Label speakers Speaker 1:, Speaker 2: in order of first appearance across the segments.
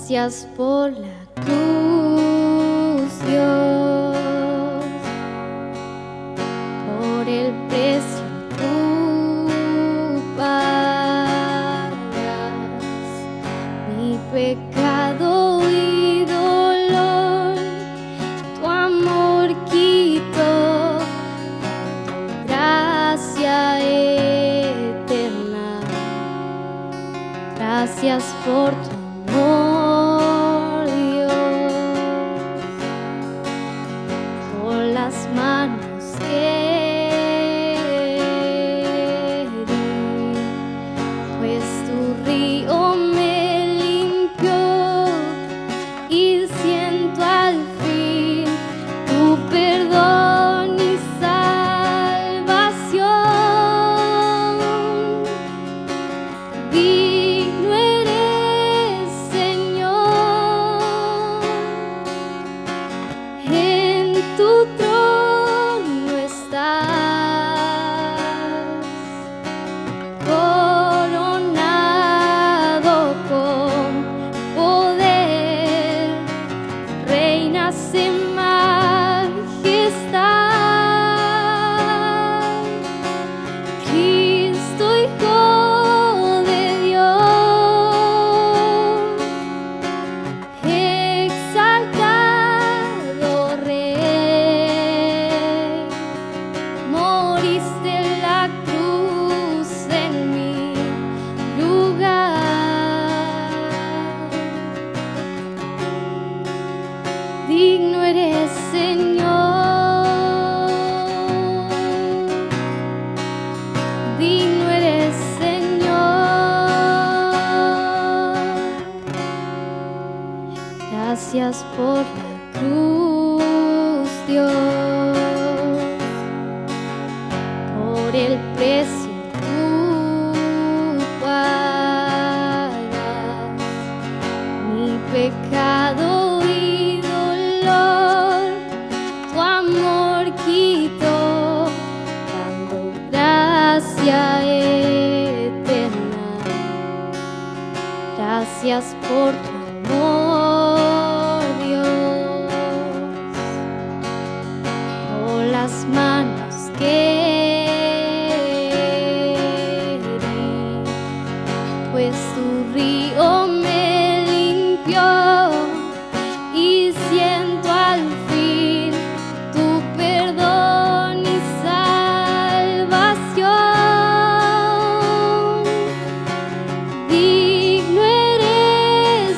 Speaker 1: Gracias por la cruz, Dios, por el precio tú pagas. Mi pecado y dolor, tu amor quitó, gracia eterna. Gracias por tu amor, Dios, por las manos que di, pues tu río me limpió y siento al fin tu perdón y salvación. Digno eres, Señor, en tu trono estás, coronado con poder, reinas en majestad. Cristo, Hijo de Dios, exaltado Rey, moriste en la cruz en mi lugar. Digno eres, Señor, digno eres, Señor. Gracias por la cruz, Dios, por el precio tú pagas. Mi pecado y dolor, tu amor quitó, dando gracia eterna. Gracias por tu amor, Dios, por las manos que di, pues tu río me limpió y siento al fin tu perdón y salvación. Digno eres,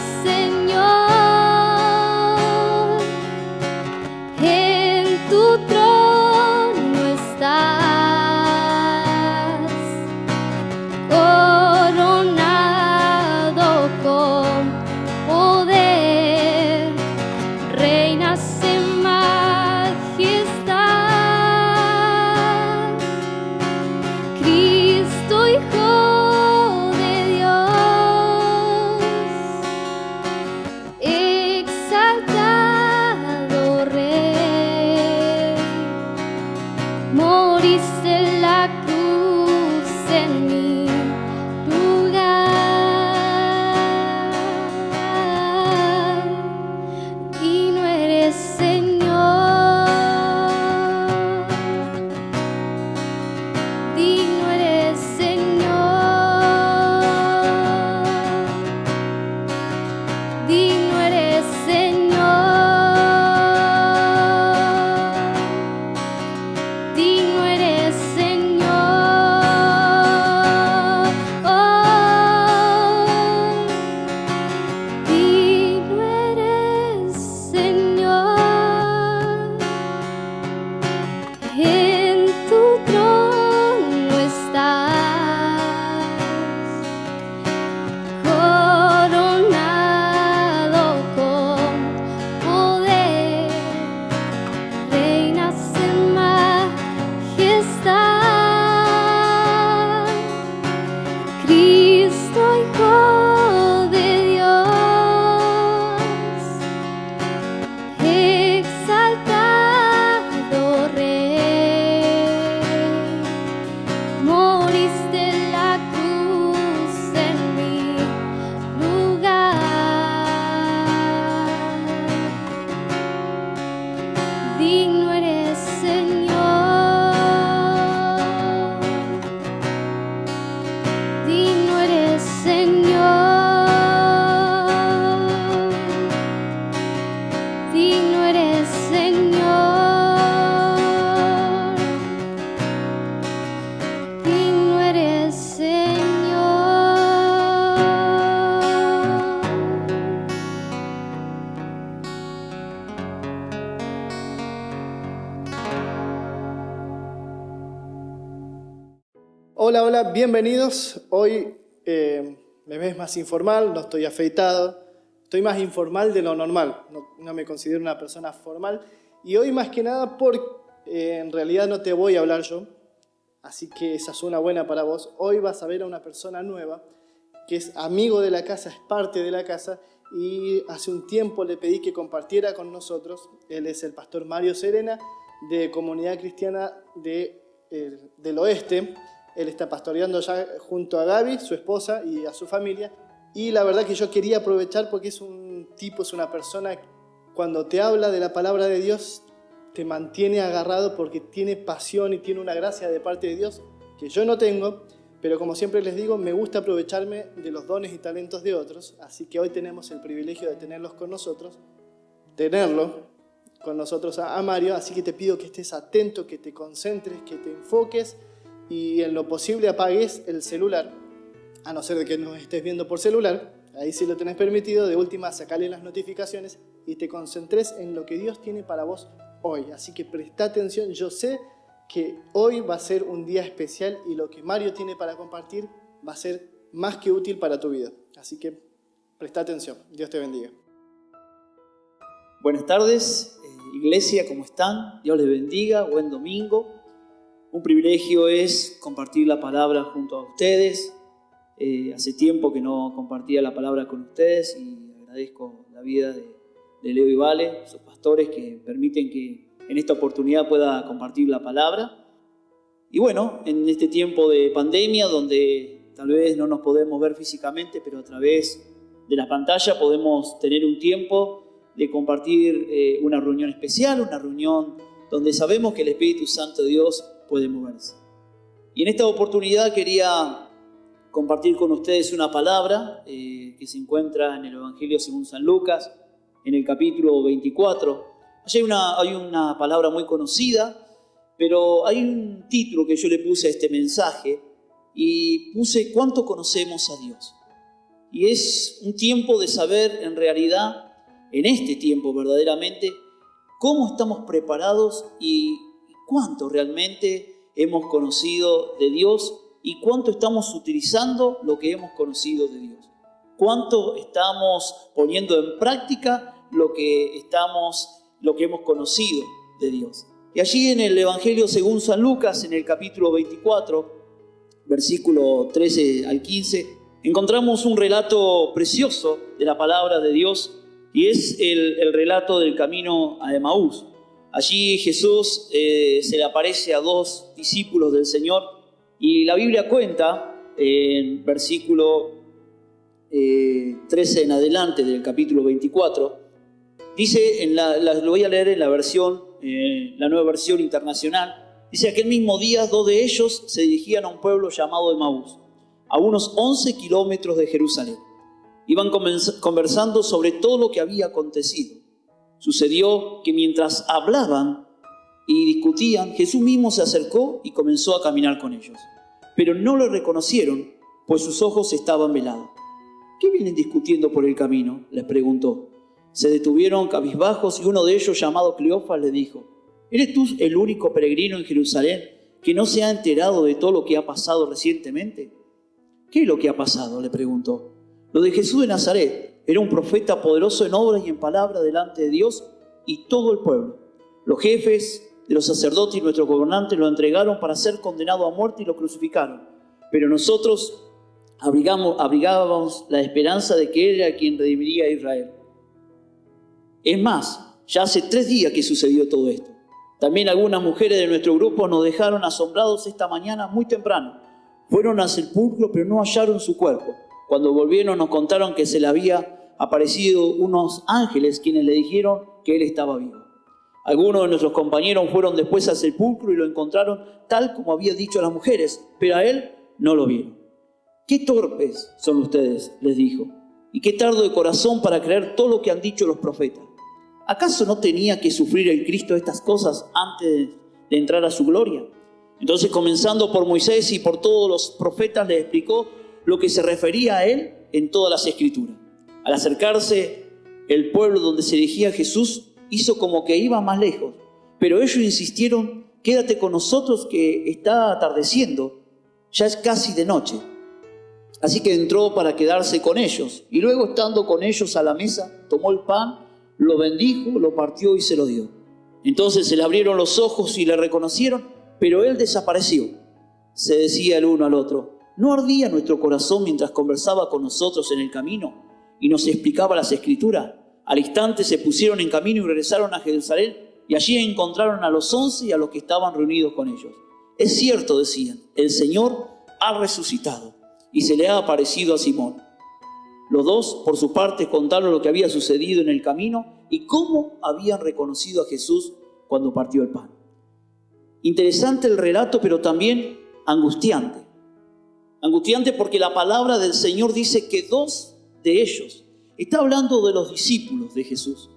Speaker 1: eres Señor, digno eres Señor.
Speaker 2: Hola, hola, bienvenidos. Hoy me ves más informal, no estoy afeitado, estoy más informal de lo normal, no me considero una persona formal. Y hoy más que nada porque en realidad no te voy a hablar yo, así que esa es una buena para vos. Hoy vas a ver a una persona nueva que es amigo de la casa, es parte de la casa, y hace un tiempo le pedí que compartiera con nosotros. Él es el pastor Mario Serena, de Comunidad Cristiana del Oeste. Él está pastoreando ya junto a Gaby, su esposa, y a su familia. Y la verdad que yo quería aprovechar porque es una persona que cuando te habla de la palabra de Dios te mantiene agarrado porque tiene pasión y tiene una gracia de parte de Dios que yo no tengo, pero como siempre les digo, me gusta aprovecharme de los dones y talentos de otros, así que hoy tenemos el privilegio de tenerlo con nosotros a Mario, así que te pido que estés atento, que te concentres, que te enfoques y en lo posible apagues el celular, a no ser de que nos estés viendo por celular, ahí sí lo tenés permitido, de última sacale las notificaciones y te concentres en lo que Dios tiene para vos hoy. Así que presta atención, yo sé que hoy va a ser un día especial y lo que Mario tiene para compartir va a ser más que útil para tu vida. Así que presta atención, Dios te bendiga.
Speaker 3: Buenas tardes, iglesia, ¿cómo están? Dios les bendiga, buen domingo. Un privilegio es compartir la palabra junto a ustedes. Hace tiempo que no compartía la palabra con ustedes y agradezco la vida de Leo y Vale, sus pastores, que permiten que en esta oportunidad pueda compartir la palabra. Y bueno, en este tiempo de pandemia, donde tal vez no nos podemos ver físicamente, pero a través de la pantalla podemos tener un tiempo de compartir una reunión especial, una reunión donde sabemos que el Espíritu Santo de Dios puede moverse. Y en esta oportunidad quería compartir con ustedes una palabra que se encuentra en el Evangelio según San Lucas, en el capítulo 24. Allí hay una palabra muy conocida, pero hay un título que yo le puse a este mensaje y puse ¿cuánto conocemos a Dios? Y es un tiempo de saber en realidad, en este tiempo verdaderamente, cómo estamos preparados y cuánto realmente hemos conocido de Dios y cuánto estamos utilizando lo que hemos conocido de Dios. Cuánto estamos poniendo en práctica lo que hemos conocido de Dios. Y allí en el Evangelio según San Lucas, en el capítulo 24, versículo 13 al 15, encontramos un relato precioso de la palabra de Dios y es el relato del camino a Emaús. Allí Jesús se le aparece a dos discípulos del Señor y la Biblia cuenta en versículo 13 en adelante del capítulo 24, dice, lo voy a leer en la nueva versión internacional, dice, aquel mismo día 2 de ellos se dirigían a un pueblo llamado Emaús, a unos 11 kilómetros de Jerusalén. Iban conversando sobre todo lo que había acontecido. Sucedió que mientras hablaban y discutían, Jesús mismo se acercó y comenzó a caminar con ellos. Pero no lo reconocieron, pues sus ojos estaban velados. ¿Qué vienen discutiendo por el camino?, les preguntó. Se detuvieron cabizbajos y uno de ellos, llamado Cleofas, le dijo, ¿eres tú el único peregrino en Jerusalén que no se ha enterado de todo lo que ha pasado recientemente? ¿Qué es lo que ha pasado?, le preguntó. Lo de Jesús de Nazaret. Era un profeta poderoso en obras y en palabras delante de Dios y todo el pueblo. Los jefes de los sacerdotes y nuestros gobernantes lo entregaron para ser condenado a muerte y lo crucificaron. Pero nosotros abrigábamos la esperanza de que Él era quien redimiría a Israel. Es más, ya hace 3 días que sucedió todo esto. También algunas mujeres de nuestro grupo nos dejaron asombrados esta mañana muy temprano. Fueron al sepulcro, pero no hallaron su cuerpo. Cuando volvieron nos contaron que se le había aparecido unos ángeles quienes le dijeron que él estaba vivo. Algunos de nuestros compañeros fueron después al sepulcro y lo encontraron tal como había dicho a las mujeres, pero a él no lo vieron. ¡Qué torpes son ustedes!, les dijo, y qué tardo de corazón para creer todo lo que han dicho los profetas. ¿acaso no tenía que sufrir el Cristo estas cosas antes de entrar a su gloria? Entonces, comenzando por Moisés y por todos los profetas, les explicó lo que se refería a él en todas las Escrituras. Al acercarse el pueblo donde se dirigía Jesús, hizo como que iba más lejos, pero ellos insistieron: quédate con nosotros que está atardeciendo, ya es casi de noche. Así que entró para quedarse con ellos, y luego, estando con ellos a la mesa, tomó el pan, lo bendijo, lo partió y se lo dio. Entonces se le abrieron los ojos y le reconocieron, pero él desapareció. Se decía el uno al otro: ¿no ardía nuestro corazón mientras conversaba con nosotros en el camino y nos explicaba las Escrituras? Al instante se pusieron en camino y regresaron a Jerusalén, y allí encontraron a los 11 y a los que estaban reunidos con ellos. Es cierto, decían, el Señor ha resucitado y se le ha aparecido a Simón. Los dos, por su parte, contaron lo que había sucedido en el camino y cómo habían reconocido a Jesús cuando partió el pan. Interesante el relato, pero también angustiante. Angustiante porque la palabra del Señor dice que 2 de ellos, está hablando de los discípulos de Jesús.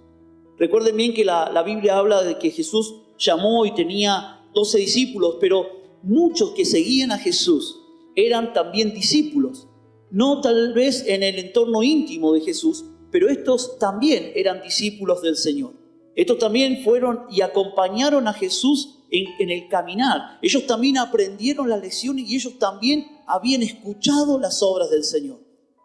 Speaker 3: Recuerden bien que la Biblia habla de que Jesús llamó y tenía 12 discípulos, pero muchos que seguían a Jesús eran también discípulos. No tal vez en el entorno íntimo de Jesús, pero estos también eran discípulos del Señor. Estos también fueron y acompañaron a Jesús en el caminar. Ellos también aprendieron las lecciones y ellos también habían escuchado las obras del Señor.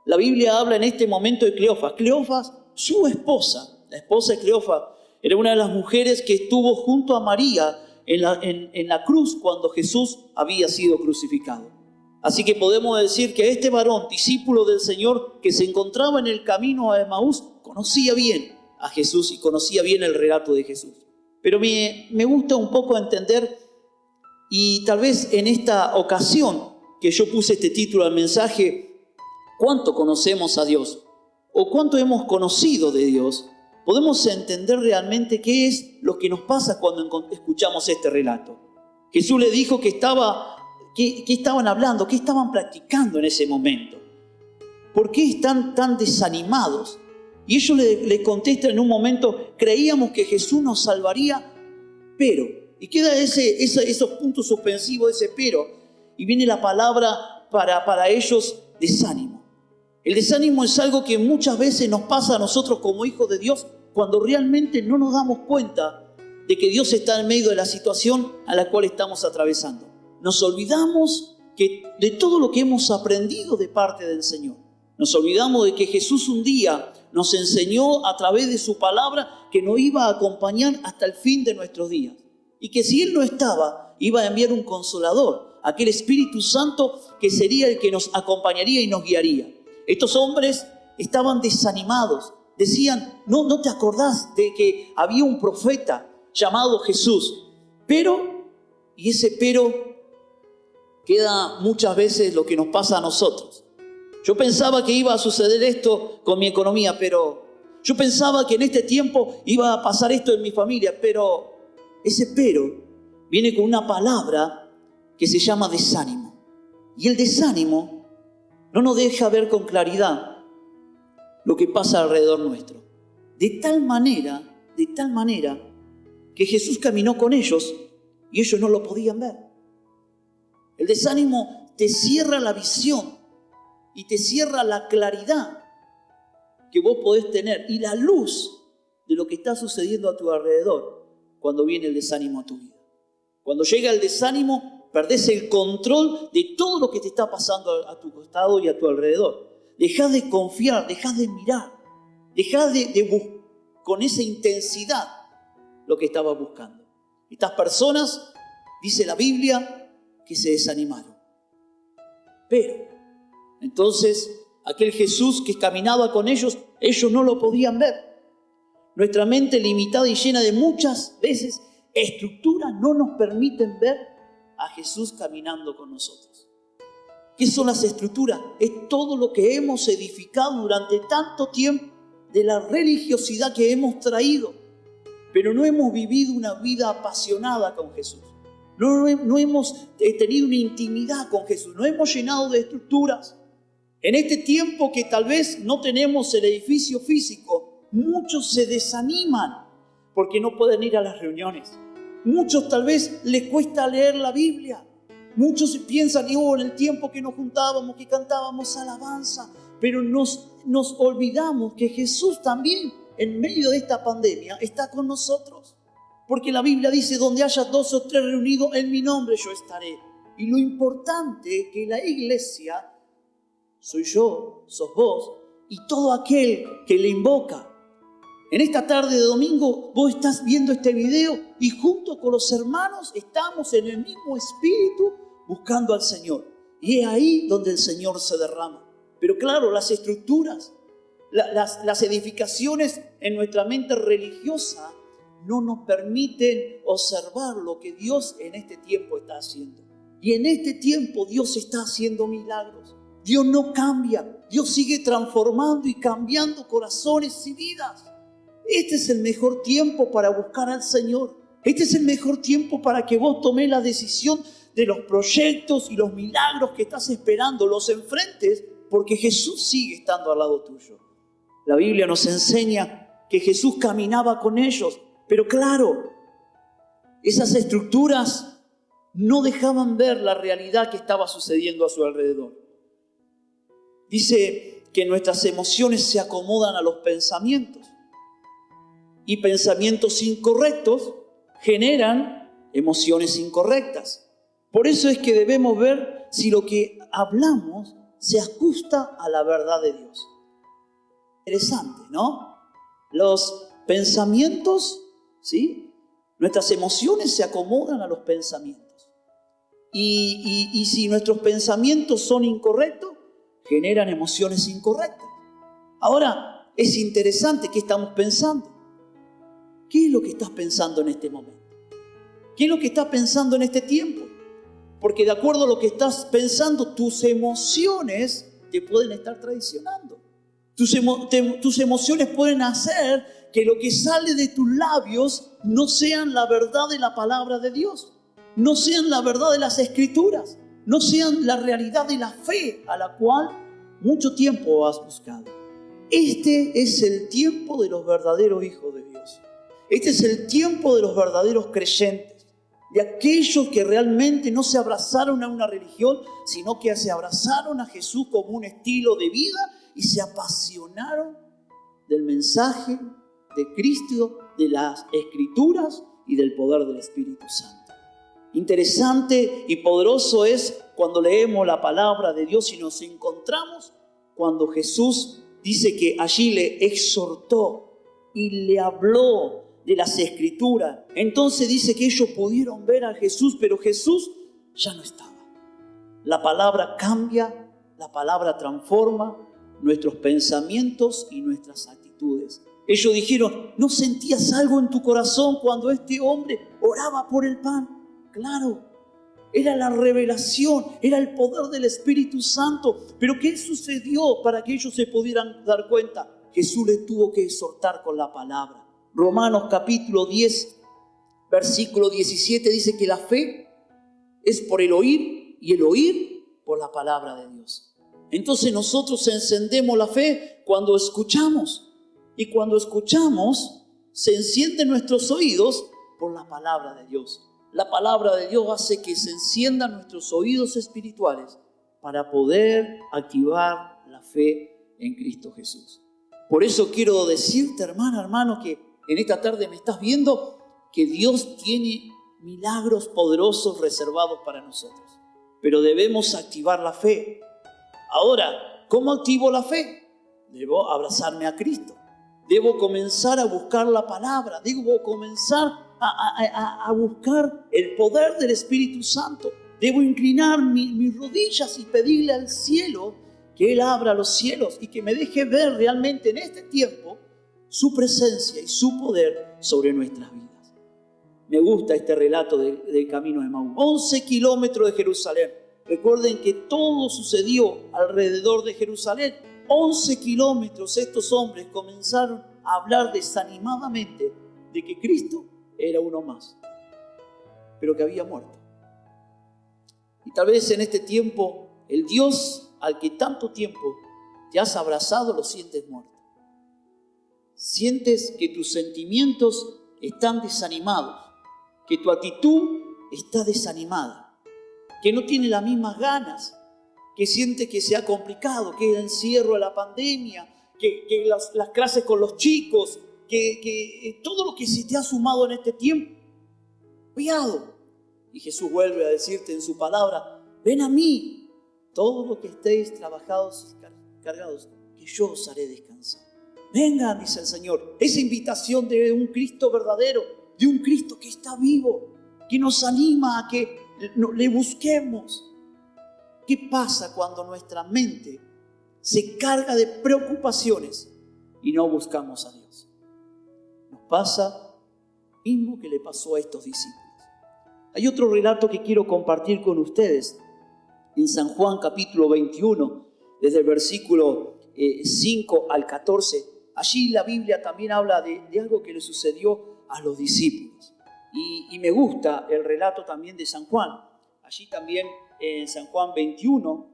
Speaker 3: La Biblia habla en este momento de Cleofas. Cleofas, su esposa, la esposa de Cleofas, era una de las mujeres que estuvo junto a María en la cruz cuando Jesús había sido crucificado. Así que podemos decir que este varón, discípulo del Señor, que se encontraba en el camino a Emaús, conocía bien a Jesús y conocía bien el relato de Jesús. Pero me gusta un poco entender, y tal vez en esta ocasión que yo puse este título al mensaje, ¿cuánto conocemos a Dios? ¿O cuánto hemos conocido de Dios? Podemos entender realmente qué es lo que nos pasa cuando escuchamos este relato. Jesús le dijo que estaban hablando, qué estaban practicando en ese momento. ¿Por qué están tan desanimados? Y ellos le contestan en un momento: creíamos que Jesús nos salvaría, pero. Y queda esos puntos suspensivos, ese pero. Y viene la palabra para ellos: desánimo. El desánimo es algo que muchas veces nos pasa a nosotros como hijos de Dios cuando realmente no nos damos cuenta de que Dios está en medio de la situación a la cual estamos atravesando. Nos olvidamos de todo lo que hemos aprendido de parte del Señor. Nos olvidamos de que Jesús un día nos enseñó a través de su palabra que nos iba a acompañar hasta el fin de nuestros días. Y que si Él no estaba, iba a enviar un consolador, aquel Espíritu Santo que sería el que nos acompañaría y nos guiaría. Estos hombres estaban desanimados. Decían: ¿no te acordás de que había un profeta llamado Jesús? Pero, y ese pero queda muchas veces lo que nos pasa a nosotros. Yo pensaba que iba a suceder esto con mi economía, pero yo pensaba que en este tiempo iba a pasar esto en mi familia, pero ese pero viene con una palabra que se llama desánimo. Y el desánimo no nos deja ver con claridad lo que pasa alrededor nuestro. De tal manera que Jesús caminó con ellos y ellos no lo podían ver. El desánimo te cierra la visión y te cierra la claridad que vos podés tener y la luz de lo que está sucediendo a tu alrededor cuando viene el desánimo a tu vida. Cuando llega el desánimo, perdés el control de todo lo que te está pasando a tu costado y a tu alrededor. Dejás de confiar, dejás de mirar, dejás de buscar con esa intensidad lo que estabas buscando. Estas personas, dice la Biblia, que se desanimaron. Pero entonces aquel Jesús que caminaba con ellos no lo podían ver. Nuestra mente limitada y llena de muchas veces estructuras no nos permiten ver a Jesús caminando con nosotros. ¿Qué son las estructuras? Es todo lo que hemos edificado durante tanto tiempo, de la religiosidad que hemos traído, pero no hemos vivido una vida apasionada con Jesús. No hemos tenido una intimidad con Jesús, no hemos llenado de estructuras. En este tiempo que tal vez no tenemos el edificio físico, muchos se desaniman porque no pueden ir a las reuniones. Muchos tal vez les cuesta leer la Biblia. Muchos piensan, en el tiempo que nos juntábamos, que cantábamos alabanza, pero nos olvidamos que Jesús también, en medio de esta pandemia, está con nosotros. Porque la Biblia dice, donde haya 2 o 3 reunidos, en mi nombre yo estaré. Y lo importante es que la iglesia soy yo, sos vos, y todo aquel que le invoca. En esta tarde de domingo vos estás viendo este video y junto con los hermanos estamos en el mismo espíritu buscando al Señor. Y es ahí donde el Señor se derrama. Pero claro, las estructuras, las edificaciones en nuestra mente religiosa no nos permiten observar lo que Dios en este tiempo está haciendo. Y en este tiempo Dios está haciendo milagros. Dios no cambia. Dios sigue transformando y cambiando corazones y vidas. Este es el mejor tiempo para buscar al Señor. Este es el mejor tiempo para que vos tomes la decisión de los proyectos y los milagros que estás esperando, los enfrentes, porque Jesús sigue estando al lado tuyo. La Biblia nos enseña que Jesús caminaba con ellos, pero claro, esas estructuras no dejaban ver la realidad que estaba sucediendo a su alrededor. Dice que nuestras emociones se acomodan a los pensamientos. Y pensamientos incorrectos generan emociones incorrectas. Por eso es que debemos ver si lo que hablamos se ajusta a la verdad de Dios. Interesante, ¿no? Los pensamientos, ¿sí? Nuestras emociones se acomodan a los pensamientos. Y si nuestros pensamientos son incorrectos, generan emociones incorrectas. Ahora, es interesante qué estamos pensando. ¿Qué es lo que estás pensando en este momento? ¿Qué es lo que estás pensando en este tiempo? Porque de acuerdo a lo que estás pensando, tus emociones te pueden estar traicionando. Tus emociones pueden hacer que lo que sale de tus labios no sean la verdad de la palabra de Dios, no sean la verdad de las Escrituras, no sean la realidad de la fe a la cual mucho tiempo has buscado. Este es el tiempo de los verdaderos hijos de Dios. Este es el tiempo de los verdaderos creyentes, de aquellos que realmente no se abrazaron a una religión, sino que se abrazaron a Jesús como un estilo de vida y se apasionaron del mensaje de Cristo, de las Escrituras y del poder del Espíritu Santo. Interesante y poderoso es cuando leemos la palabra de Dios y nos encontramos cuando Jesús dice que allí le exhortó y le habló de las Escrituras. Entonces dice que ellos pudieron ver a Jesús, pero Jesús ya no estaba. La palabra cambia, la palabra transforma nuestros pensamientos y nuestras actitudes. Ellos dijeron, ¿no sentías algo en tu corazón cuando este hombre oraba por el pan? Claro, era la revelación, era el poder del Espíritu Santo. Pero ¿qué sucedió para que ellos se pudieran dar cuenta? Jesús les tuvo que exhortar con la palabra. Romanos capítulo 10, versículo 17 dice que la fe es por el oír y el oír por la palabra de Dios. Entonces nosotros encendemos la fe cuando escuchamos. Y cuando escuchamos, se encienden nuestros oídos por la palabra de Dios. La palabra de Dios hace que se enciendan nuestros oídos espirituales para poder activar la fe en Cristo Jesús. Por eso quiero decirte, hermana, hermano, que en esta tarde me estás viendo que Dios tiene milagros poderosos reservados para nosotros. Pero debemos activar la fe. Ahora, ¿cómo activo la fe? Debo abrazarme a Cristo. Debo comenzar a buscar la palabra. Debo comenzar a buscar el poder del Espíritu Santo. Debo inclinar mis rodillas y pedirle al cielo que Él abra los cielos y que me deje ver realmente en este tiempo su presencia y su poder sobre nuestras vidas. Me gusta este relato del camino de Emaús. 11 kilómetros de Jerusalén. Recuerden que todo sucedió alrededor de Jerusalén. 11 kilómetros estos hombres comenzaron a hablar desanimadamente de que Cristo era uno más, pero que había muerto. Y tal vez en este tiempo el Dios al que tanto tiempo te has abrazado lo sientes muerto. Sientes que tus sentimientos están desanimados, que tu actitud está desanimada, que no tiene las mismas ganas, que siente que se ha complicado, que el encierro de la pandemia, que las clases con los chicos, que todo lo que se te ha sumado en este tiempo. Cuidado. Y Jesús vuelve a decirte en su palabra, ven a mí, todos los que estéis trabajados y cargados, que yo os haré descansar. Vengan, dice el Señor. Esa invitación de un Cristo verdadero, de un Cristo que está vivo, que nos anima a que le busquemos. ¿Qué pasa cuando nuestra mente se carga de preocupaciones y no buscamos a Dios? Nos pasa lo mismo que le pasó a estos discípulos. Hay otro relato que quiero compartir con ustedes en San Juan capítulo 21, desde el versículo 5 al 14. Allí la Biblia también habla de algo que le sucedió a los discípulos. Y me gusta el relato también de San Juan. Allí también en San Juan 21,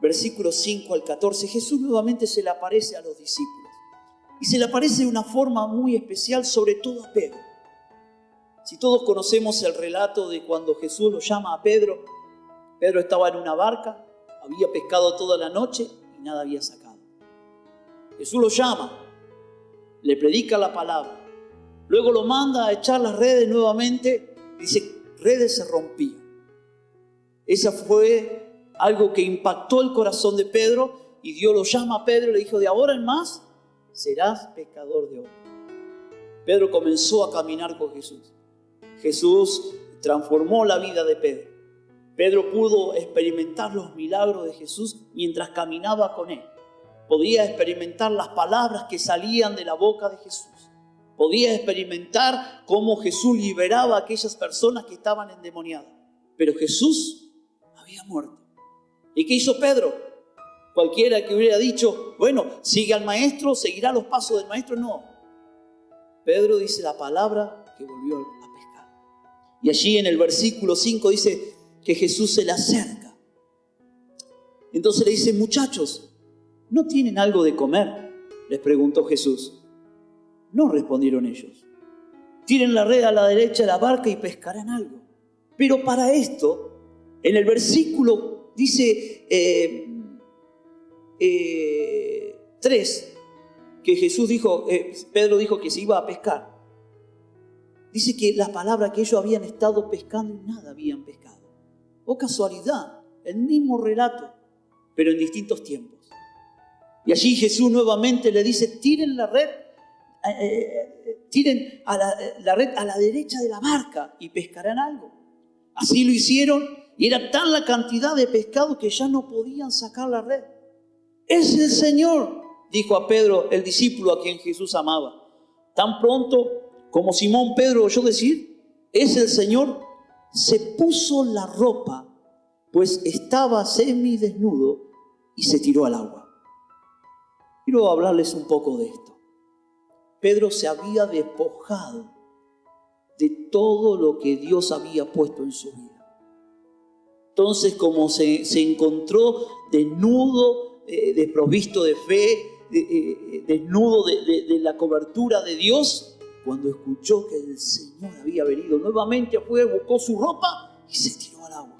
Speaker 3: versículos 5 al 14, Jesús nuevamente se le aparece a los discípulos. Y se le aparece de una forma muy especial, sobre todo a Pedro. Si todos conocemos el relato de cuando Jesús lo llama a Pedro, Pedro estaba en una barca, había pescado toda la noche y nada había sacado. Jesús lo llama, le predica la palabra, luego lo manda a echar las redes nuevamente, dice, redes se rompían. Esa fue algo que impactó el corazón de Pedro y Dios lo llama a Pedro y le dijo, de ahora en más serás pescador de hombres. Pedro comenzó a caminar con Jesús. Jesús transformó la vida de Pedro. Pedro pudo experimentar los milagros de Jesús mientras caminaba con él. Podía experimentar las palabras que salían de la boca de Jesús. Podía experimentar cómo Jesús liberaba a aquellas personas que estaban endemoniadas. Pero Jesús había muerto. ¿Y qué hizo Pedro? Cualquiera que hubiera dicho, bueno, sigue al maestro, seguirá los pasos del maestro. No. Pedro dice la palabra que volvió a pescar. Y allí en el versículo 5 dice que Jesús se le acerca. Entonces le dice, muchachos, ¿no tienen algo de comer? Les preguntó Jesús. No, respondieron ellos. Tiren la red a la derecha de la barca y pescarán algo. Pero para esto, en el versículo dice 3, que Jesús dijo, Pedro dijo que se iba a pescar. Dice que la palabra que ellos habían estado pescando y nada habían pescado. Oh casualidad, el mismo relato, pero en distintos tiempos. Y allí Jesús nuevamente le dice, tiren la red, tiren la red a la derecha de la barca y pescarán algo. Así lo hicieron y era tan la cantidad de pescado que ya no podían sacar la red. Es el Señor, dijo a Pedro, el discípulo a quien Jesús amaba. Tan pronto como Simón Pedro oyó decir, es el Señor, se puso la ropa, pues estaba semidesnudo y se tiró al agua. Quiero hablarles un poco de esto. Pedro se había despojado de todo lo que Dios había puesto en su vida. Entonces, como se encontró desnudo, desprovisto de fe, desnudo de la cobertura de Dios, cuando escuchó que el Señor había venido nuevamente, fue, buscó su ropa y se tiró al agua.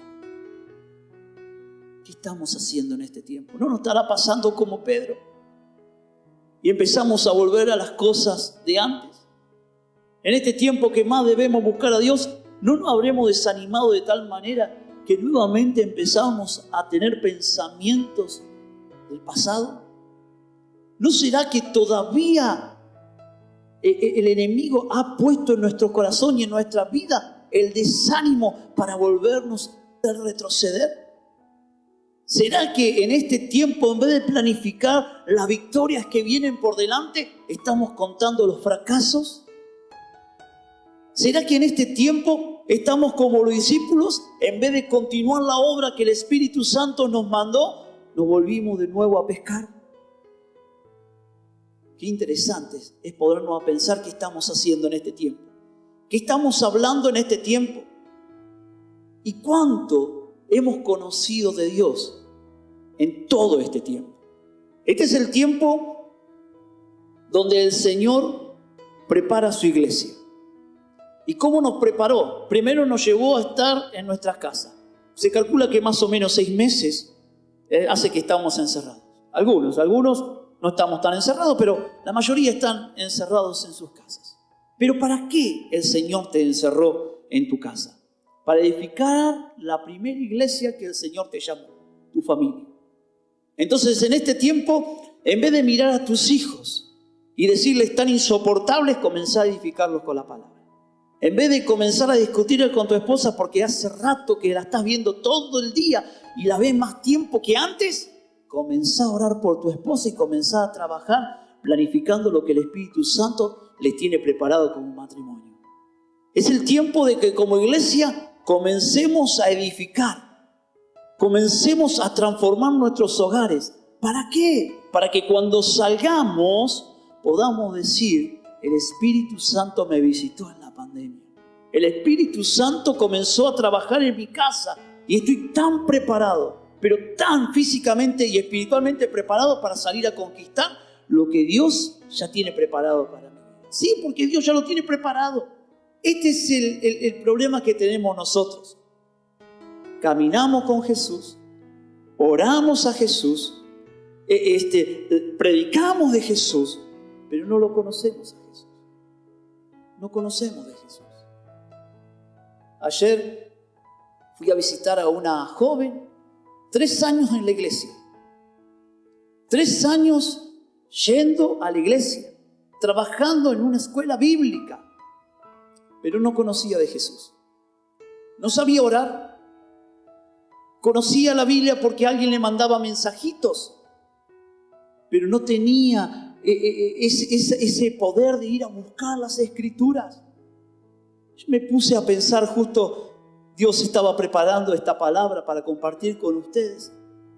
Speaker 3: ¿Qué estamos haciendo en este tiempo? ¿No nos estará pasando como Pedro? Y empezamos a volver a las cosas de antes. En este tiempo que más debemos buscar a Dios, ¿no nos habremos desanimado de tal manera que nuevamente empezamos a tener pensamientos del pasado? ¿No será que todavía el enemigo ha puesto en nuestro corazón y en nuestra vida el desánimo para volvernos a retroceder? ¿Será que en este tiempo, en vez de planificar las victorias que vienen por delante, estamos contando los fracasos? ¿Será que en este tiempo estamos como los discípulos, en vez de continuar la obra que el Espíritu Santo nos mandó, nos volvimos de nuevo a pescar? Qué interesante es podernos a pensar qué estamos haciendo en este tiempo. ¿Qué estamos hablando en este tiempo? ¿Y cuánto hemos conocido de Dios en todo este tiempo? Este es el tiempo donde el Señor prepara su iglesia. ¿Y cómo nos preparó? Primero nos llevó a estar en nuestras casas. Se calcula que más o menos 6 meses hace que estamos encerrados. Algunos no estamos tan encerrados, pero la mayoría están encerrados en sus casas. Pero ¿para qué el Señor te encerró en tu casa? Para edificar la primera iglesia que el Señor te llamó, tu familia. Entonces, en este tiempo, en vez de mirar a tus hijos y decirles tan insoportables, comenzá a edificarlos con la palabra. En vez de comenzar a discutir con tu esposa porque hace rato que la estás viendo todo el día y la ves más tiempo que antes, comenzá a orar por tu esposa y comenzá a trabajar planificando lo que el Espíritu Santo les tiene preparado como matrimonio. Es el tiempo de que como iglesia comencemos a edificar, comencemos a transformar nuestros hogares. ¿Para qué? Para que cuando salgamos podamos decir: el Espíritu Santo me visitó en la pandemia. El Espíritu Santo comenzó a trabajar en mi casa y estoy tan preparado, pero tan físicamente y espiritualmente preparado para salir a conquistar lo que Dios ya tiene preparado para mí. Sí, porque Dios ya lo tiene preparado. Este es el problema que tenemos nosotros. Caminamos con Jesús, oramos a Jesús, predicamos de Jesús, pero no lo conocemos a Jesús. No conocemos de Jesús. Ayer fui a visitar a una joven, 3 años en la iglesia. 3 años yendo a la iglesia, trabajando en una escuela bíblica, pero no conocía de Jesús. No sabía orar. Conocía la Biblia porque alguien le mandaba mensajitos, pero no tenía ese poder de ir a buscar las Escrituras. Yo me puse a pensar, justo Dios estaba preparando esta palabra para compartir con ustedes,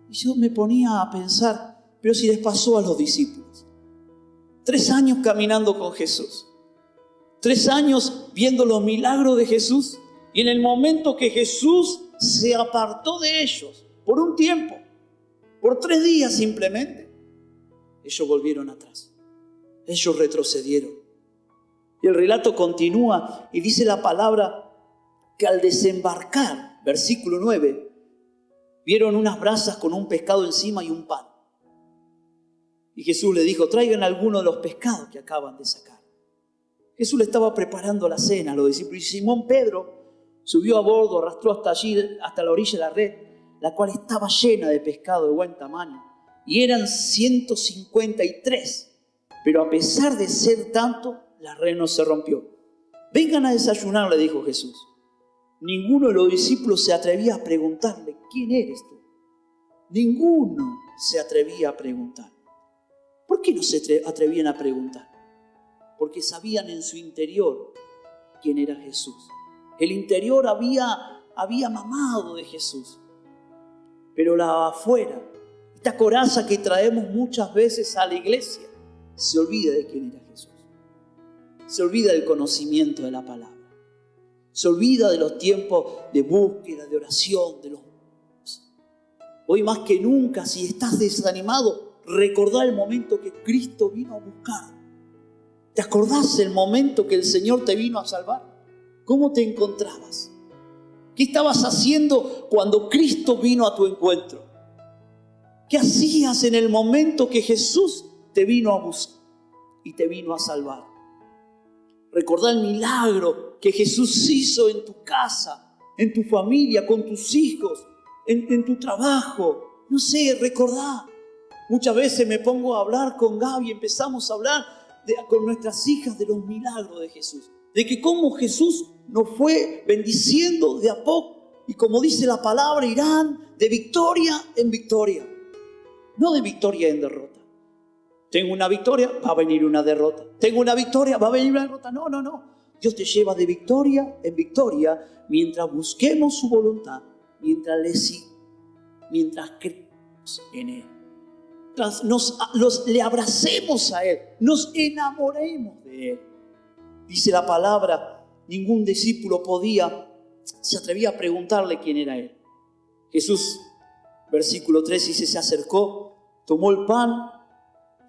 Speaker 3: y yo me ponía a pensar, pero si les pasó a los discípulos. 3 años caminando con Jesús, 3 años viendo los milagros de Jesús, y en el momento que Jesús se apartó de ellos por un tiempo, por 3 días simplemente, ellos volvieron atrás, ellos retrocedieron. Y el relato continúa y dice la palabra que al desembarcar, versículo 9, vieron unas brasas con un pescado encima y un pan. Y Jesús le dijo: traigan alguno de los pescados que acaban de sacar. Jesús le estaba preparando la cena a los discípulos. Y Simón Pedro subió a bordo, arrastró hasta la orilla de la red, la cual estaba llena de pescado de buen tamaño. Y eran 153. Pero a pesar de ser tanto, la red no se rompió. Vengan a desayunar, le dijo Jesús. Ninguno de los discípulos se atrevía a preguntarle: ¿quién eres tú? Ninguno se atrevía a preguntar. ¿Por qué no se atrevían a preguntar? Porque sabían en su interior quién era Jesús. El interior había mamado de Jesús. Pero la afuera, esta coraza que traemos muchas veces a la iglesia, se olvida de quién era Jesús. Se olvida del conocimiento de la palabra. Se olvida de los tiempos de búsqueda, de oración, de los... Hoy más que nunca, si estás desanimado, recordá el momento que Cristo vino a buscar. ¿Te acordás el momento que el Señor te vino a salvar? ¿Cómo te encontrabas? ¿Qué estabas haciendo cuando Cristo vino a tu encuentro? ¿Qué hacías en el momento que Jesús te vino a buscar y te vino a salvar? Recordá el milagro que Jesús hizo en tu casa, en tu familia, con tus hijos, en tu trabajo. No sé, recordá. Muchas veces me pongo a hablar con Gaby, empezamos a hablar con nuestras hijas de los milagros de Jesús. De que cómo Jesús nos fue bendiciendo de a poco. Y como dice la palabra, irán de victoria en victoria. No de victoria en derrota. Tengo una victoria, va a venir una derrota. Tengo una victoria, va a venir una derrota. No, no, no. Dios te lleva de victoria en victoria mientras busquemos su voluntad, mientras le sigamos, mientras creemos en Él. Le abracemos a Él, nos enamoremos de Él. Dice la palabra, ningún discípulo se atrevía a preguntarle quién era Él. Jesús, versículo 3, dice, se acercó, tomó el pan,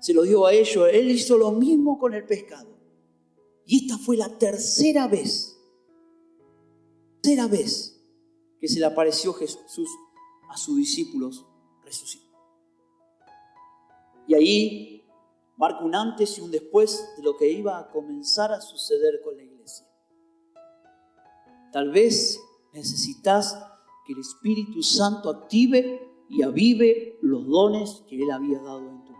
Speaker 3: se lo dio a ellos. Él hizo lo mismo con el pescado. Y esta fue la tercera vez que se le apareció Jesús a sus discípulos resucitado. Y ahí marca un antes y un después de lo que iba a comenzar a suceder con la iglesia. Tal vez necesitas que el Espíritu Santo active y avive los dones que Él había dado en tu vida.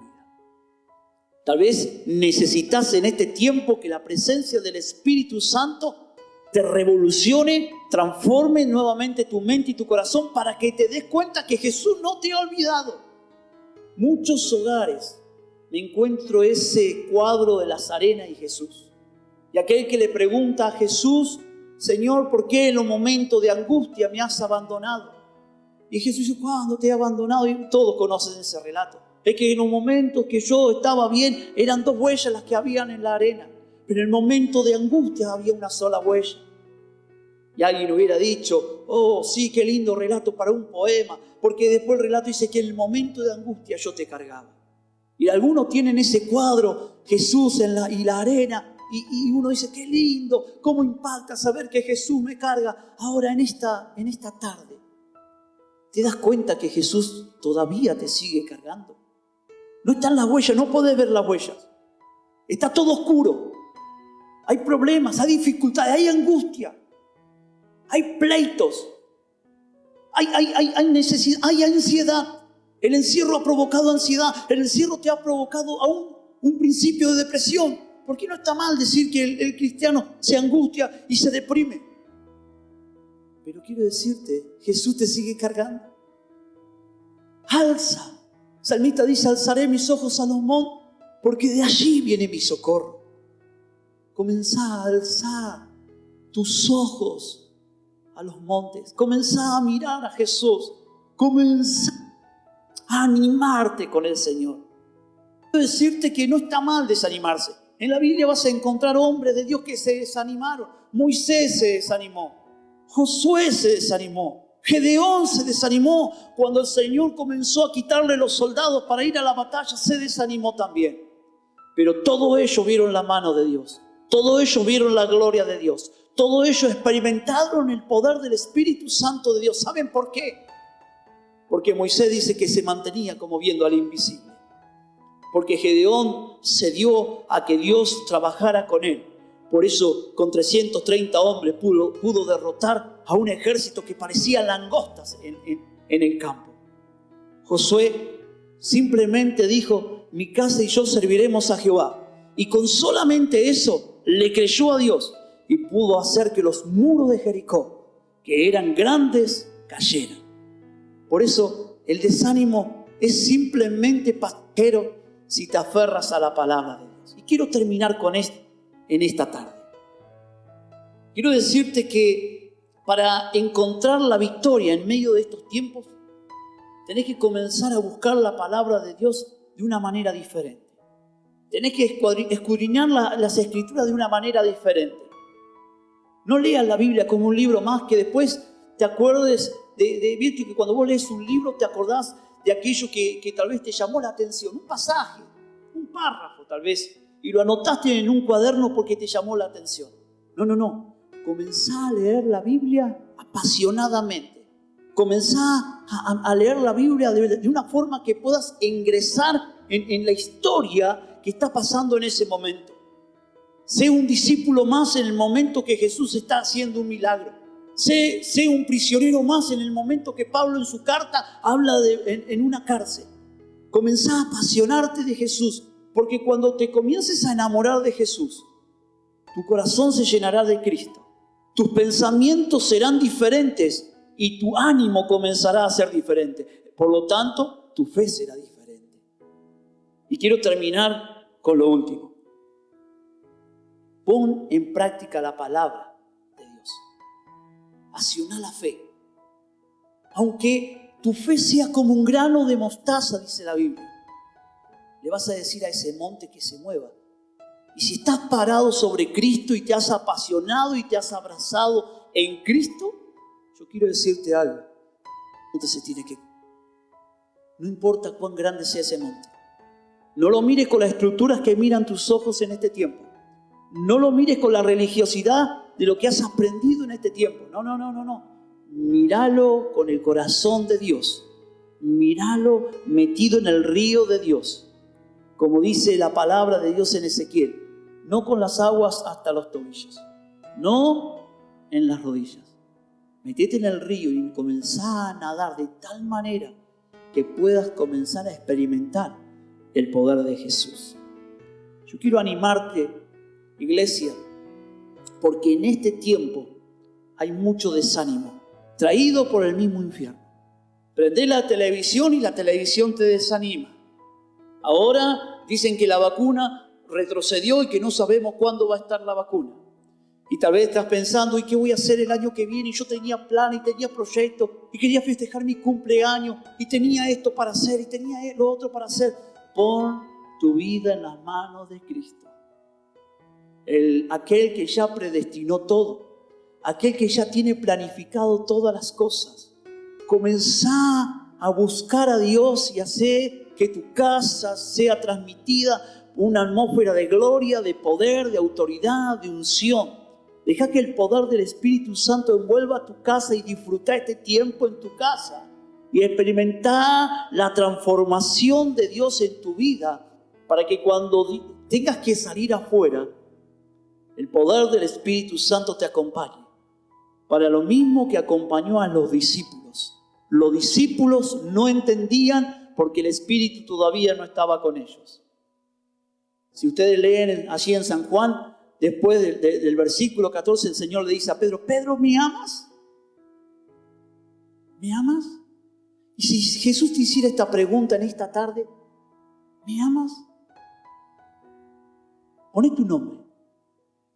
Speaker 3: Tal vez necesitas en este tiempo que la presencia del Espíritu Santo te revolucione, transforme nuevamente tu mente y tu corazón para que te des cuenta que Jesús no te ha olvidado. Muchos hogares me encuentro ese cuadro de las arenas y Jesús. Y aquel que le pregunta a Jesús: Señor, ¿por qué en los momentos de angustia me has abandonado? Y Jesús dice: ¿cuándo te he abandonado? Y todos conocen ese relato. Es que en los momentos que yo estaba bien, eran 2 huellas las que habían en la arena. Pero en el momento de angustia había una sola huella. Y alguien hubiera dicho: oh, sí, qué lindo relato para un poema. Porque después el relato dice que en el momento de angustia yo te cargaba. Y algunos tienen ese cuadro, Jesús y la arena. Y uno dice: qué lindo, cómo impacta saber que Jesús me carga. Ahora en esta tarde, ¿te das cuenta que Jesús todavía te sigue cargando? No están las huellas, no podés ver las huellas. Está todo oscuro. Hay problemas, hay dificultades, hay angustia. Hay pleitos. Hay necesidad, hay ansiedad. El encierro ha provocado ansiedad. El encierro te ha provocado aún un principio de depresión. Porque no está mal decir que el cristiano se angustia y se deprime. Pero quiero decirte, Jesús te sigue cargando. Alza. El salmista dice: alzaré mis ojos a los montes, porque de allí viene mi socorro. Comenzá a alzar tus ojos a los montes. Comenzá a mirar a Jesús. Comenzá a animarte con el Señor. Quiero decirte que no está mal desanimarse. En la Biblia vas a encontrar hombres de Dios que se desanimaron. Moisés se desanimó. Josué se desanimó. Gedeón se desanimó. Cuando el Señor comenzó a quitarle los soldados para ir a la batalla, se desanimó también. Pero todos ellos vieron la mano de Dios. Todos ellos vieron la gloria de Dios. Todos ellos experimentaron el poder del Espíritu Santo de Dios. ¿Saben por qué? Porque Moisés dice que se mantenía como viendo al invisible. Porque Gedeón se dio a que Dios trabajara con él. Por eso, con 330 hombres pudo derrotar a un ejército que parecía langostas en el campo. Josué simplemente dijo: mi casa y yo serviremos a Jehová. Y con solamente eso le creyó a Dios y pudo hacer que los muros de Jericó, que eran grandes, cayeran. Por eso el desánimo es simplemente pasajero si te aferras a la palabra de Dios. Y quiero terminar con esto en esta tarde. Quiero decirte que para encontrar la victoria en medio de estos tiempos, tenés que comenzar a buscar la palabra de Dios de una manera diferente. Tenés que escudriñar las escrituras de una manera diferente. No leas la Biblia como un libro más que después te acuerdes viste que cuando vos lees un libro te acordás de aquello que tal vez te llamó la atención, un pasaje, un párrafo tal vez, y lo anotaste en un cuaderno porque te llamó la atención. No. Comenzá a leer la Biblia apasionadamente. Comenzá a leer la Biblia de una forma que puedas ingresar en la historia que está pasando en ese momento. Sé un discípulo más en el momento que Jesús está haciendo un milagro. Sé un prisionero más en el momento que Pablo en su carta habla en una cárcel. Comenzá a apasionarte de Jesús, porque cuando te comiences a enamorar de Jesús, tu corazón se llenará de Cristo. Tus pensamientos serán diferentes y tu ánimo comenzará a ser diferente. Por lo tanto, tu fe será diferente. Y quiero terminar con lo último. Pon en práctica la palabra de Dios. Acciona la fe. Aunque tu fe sea como un grano de mostaza, dice la Biblia, le vas a decir a ese monte que se mueva. Y si estás parado sobre Cristo y te has apasionado y te has abrazado en Cristo, yo quiero decirte algo. No importa cuán grande sea ese monte. No lo mires con las estructuras que miran tus ojos en este tiempo. No lo mires con la religiosidad de lo que has aprendido en este tiempo. No. Míralo con el corazón de Dios. Míralo metido en el río de Dios. Como dice la palabra de Dios en Ezequiel. No con las aguas hasta los tobillos. No en las rodillas. Metete en el río y comenzá a nadar de tal manera que puedas comenzar a experimentar el poder de Jesús. Yo quiero animarte, iglesia, porque en este tiempo hay mucho desánimo, traído por el mismo infierno. Prendés la televisión y la televisión te desanima. Ahora dicen que la vacuna retrocedió y que no sabemos cuándo va a estar la vacuna. Y tal vez estás pensando, ¿y qué voy a hacer el año que viene? Y yo tenía planes, y tenía proyectos, y quería festejar mi cumpleaños, y tenía esto para hacer, y tenía lo otro para hacer. Pon tu vida en las manos de Cristo. Aquel que ya predestinó todo, aquel que ya tiene planificado todas las cosas. Comenzá a buscar a Dios y hacer que tu casa sea transmitida una atmósfera de gloria, de poder, de autoridad, de unción. Deja que el poder del Espíritu Santo envuelva tu casa y disfruta este tiempo en tu casa. Y experimenta la transformación de Dios en tu vida para que cuando tengas que salir afuera, el poder del Espíritu Santo te acompañe. Para lo mismo que acompañó a los discípulos. Los discípulos no entendían porque el Espíritu todavía no estaba con ellos. Si ustedes leen allí en San Juan, después del versículo 14, el Señor le dice a Pedro, Pedro, ¿me amas? ¿Me amas? Y si Jesús te hiciera esta pregunta en esta tarde, ¿me amas? Poné tu nombre.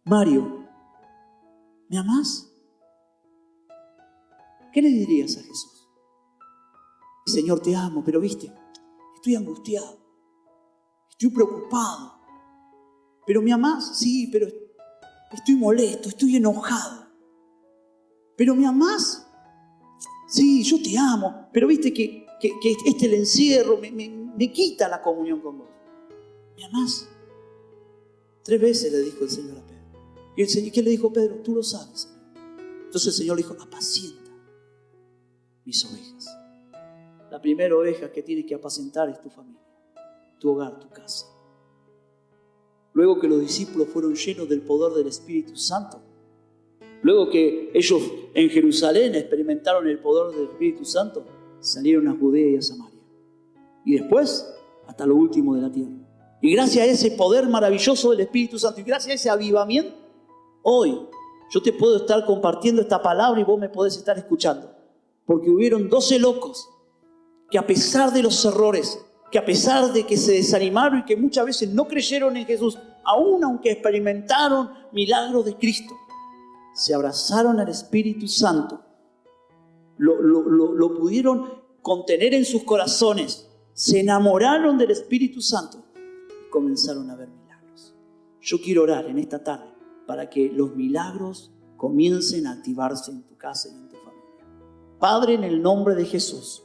Speaker 3: Mario, ¿me amas? ¿Qué le dirías a Jesús? Señor, te amo, pero viste, estoy angustiado, estoy preocupado. ¿Pero me amás? Sí, pero estoy molesto, estoy enojado. ¿Pero me amás? Sí, yo te amo, pero viste que el encierro me quita la comunión con vos. ¿Me amás? 3 veces le dijo el Señor a Pedro. ¿Y el Señor qué le dijo a Pedro? Tú lo sabes, Señor. Entonces el Señor le dijo, apacienta mis ovejas. La primera oveja que tienes que apacentar es tu familia, tu hogar, tu casa. Luego que los discípulos fueron llenos del poder del Espíritu Santo, luego que ellos en Jerusalén experimentaron el poder del Espíritu Santo, salieron a Judea y a Samaria. Y después, hasta lo último de la tierra. Y gracias a ese poder maravilloso del Espíritu Santo y gracias a ese avivamiento, hoy yo te puedo estar compartiendo esta palabra y vos me podés estar escuchando. Porque hubieron 12 locos que a pesar de los errores, que a pesar de que se desanimaron y que muchas veces no creyeron en Jesús, aún aunque experimentaron milagros de Cristo, se abrazaron al Espíritu Santo, lo pudieron contener en sus corazones, se enamoraron del Espíritu Santo y comenzaron a ver milagros. Yo quiero orar en esta tarde para que los milagros comiencen a activarse en tu casa y en tu familia. Padre, en el nombre de Jesús,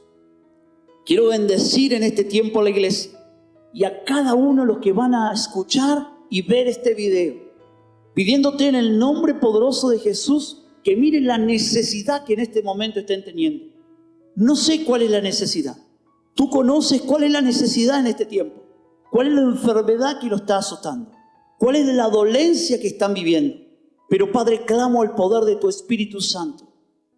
Speaker 3: quiero bendecir en este tiempo a la iglesia y a cada uno de los que van a escuchar y ver este video, pidiéndote en el nombre poderoso de Jesús que miren la necesidad que en este momento estén teniendo. No sé cuál es la necesidad. Tú conoces cuál es la necesidad en este tiempo. ¿Cuál es la enfermedad que lo está azotando? ¿Cuál es la dolencia que están viviendo? Pero Padre, clamo al poder de tu Espíritu Santo.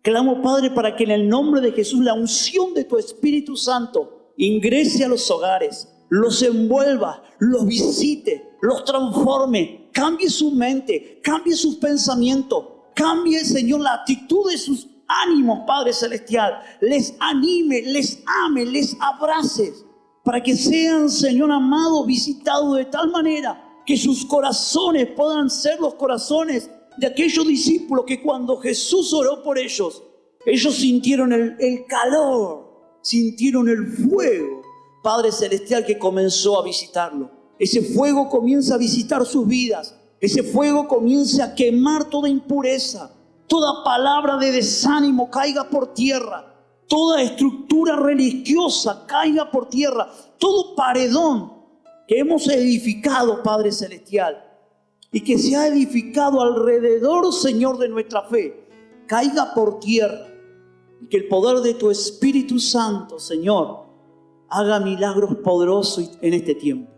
Speaker 3: Clamo, Padre, para que en el nombre de Jesús la unción de tu Espíritu Santo ingrese a los hogares, los envuelva, los visite, los transforme, cambie su mente, cambie sus pensamientos, cambie, Señor, la actitud de sus ánimos, Padre Celestial. Les anime, les ame, les abrace, para que sean, Señor amado, visitados de tal manera que sus corazones puedan ser los corazones de aquellos discípulos que cuando Jesús oró por ellos, ellos sintieron el calor, sintieron el fuego, Padre Celestial, que comenzó a visitarlo. Ese fuego comienza a visitar sus vidas. Ese fuego comienza a quemar toda impureza. Toda palabra de desánimo caiga por tierra. Toda estructura religiosa caiga por tierra. Todo paredón que hemos edificado, Padre Celestial, y que se ha edificado alrededor, Señor, de nuestra fe, caiga por tierra, y que el poder de tu Espíritu Santo, Señor, haga milagros poderosos en este tiempo.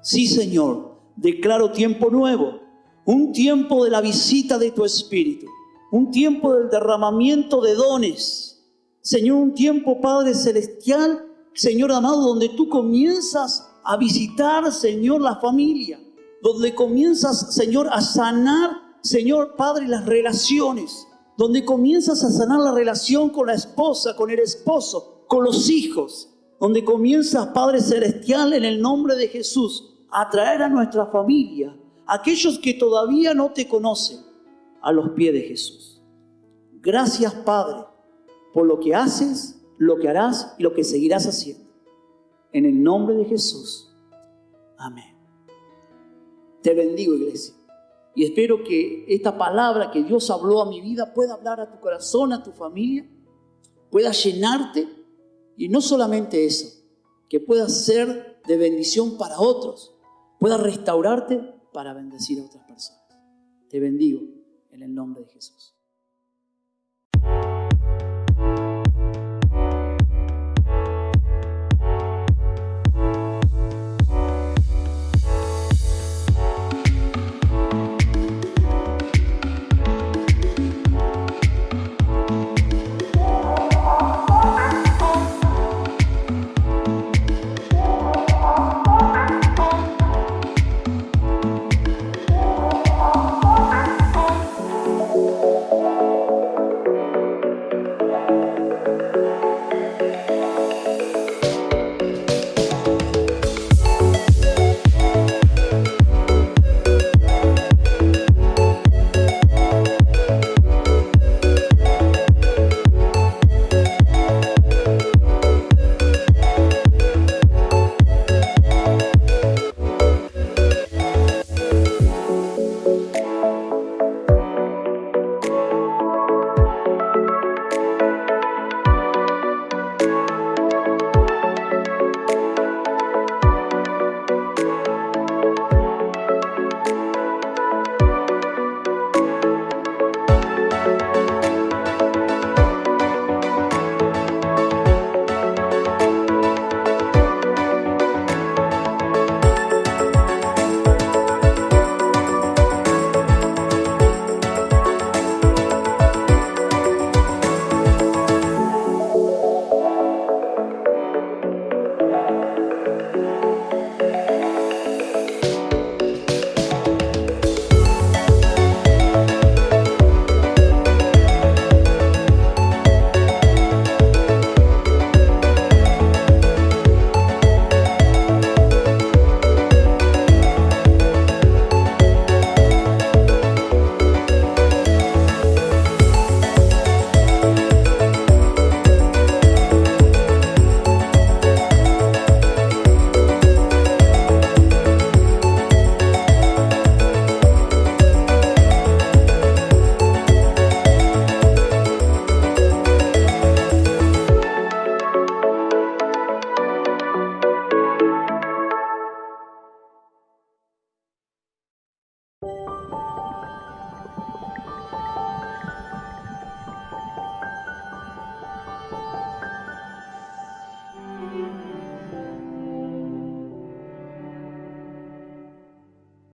Speaker 3: Sí, Señor, declaro tiempo nuevo, un tiempo de la visita de tu Espíritu, un tiempo del derramamiento de dones. Señor, un tiempo, Padre Celestial, Señor amado, donde tú comienzas a visitar, Señor, la familia, donde comienzas, Señor, a sanar, Señor Padre, las relaciones, donde comienzas a sanar la relación con la esposa, con el esposo, con los hijos, donde comienzas, Padre Celestial, en el nombre de Jesús, a traer a nuestra familia, a aquellos que todavía no te conocen, a los pies de Jesús. Gracias, Padre, por lo que haces, lo que harás y lo que seguirás haciendo. En el nombre de Jesús. Amén. Te bendigo, iglesia. Y espero que esta palabra que Dios habló a mi vida pueda hablar a tu corazón, a tu familia, pueda llenarte. Y no solamente eso, que pueda ser de bendición para otros, pueda restaurarte para bendecir a otras personas. Te bendigo en el nombre de Jesús.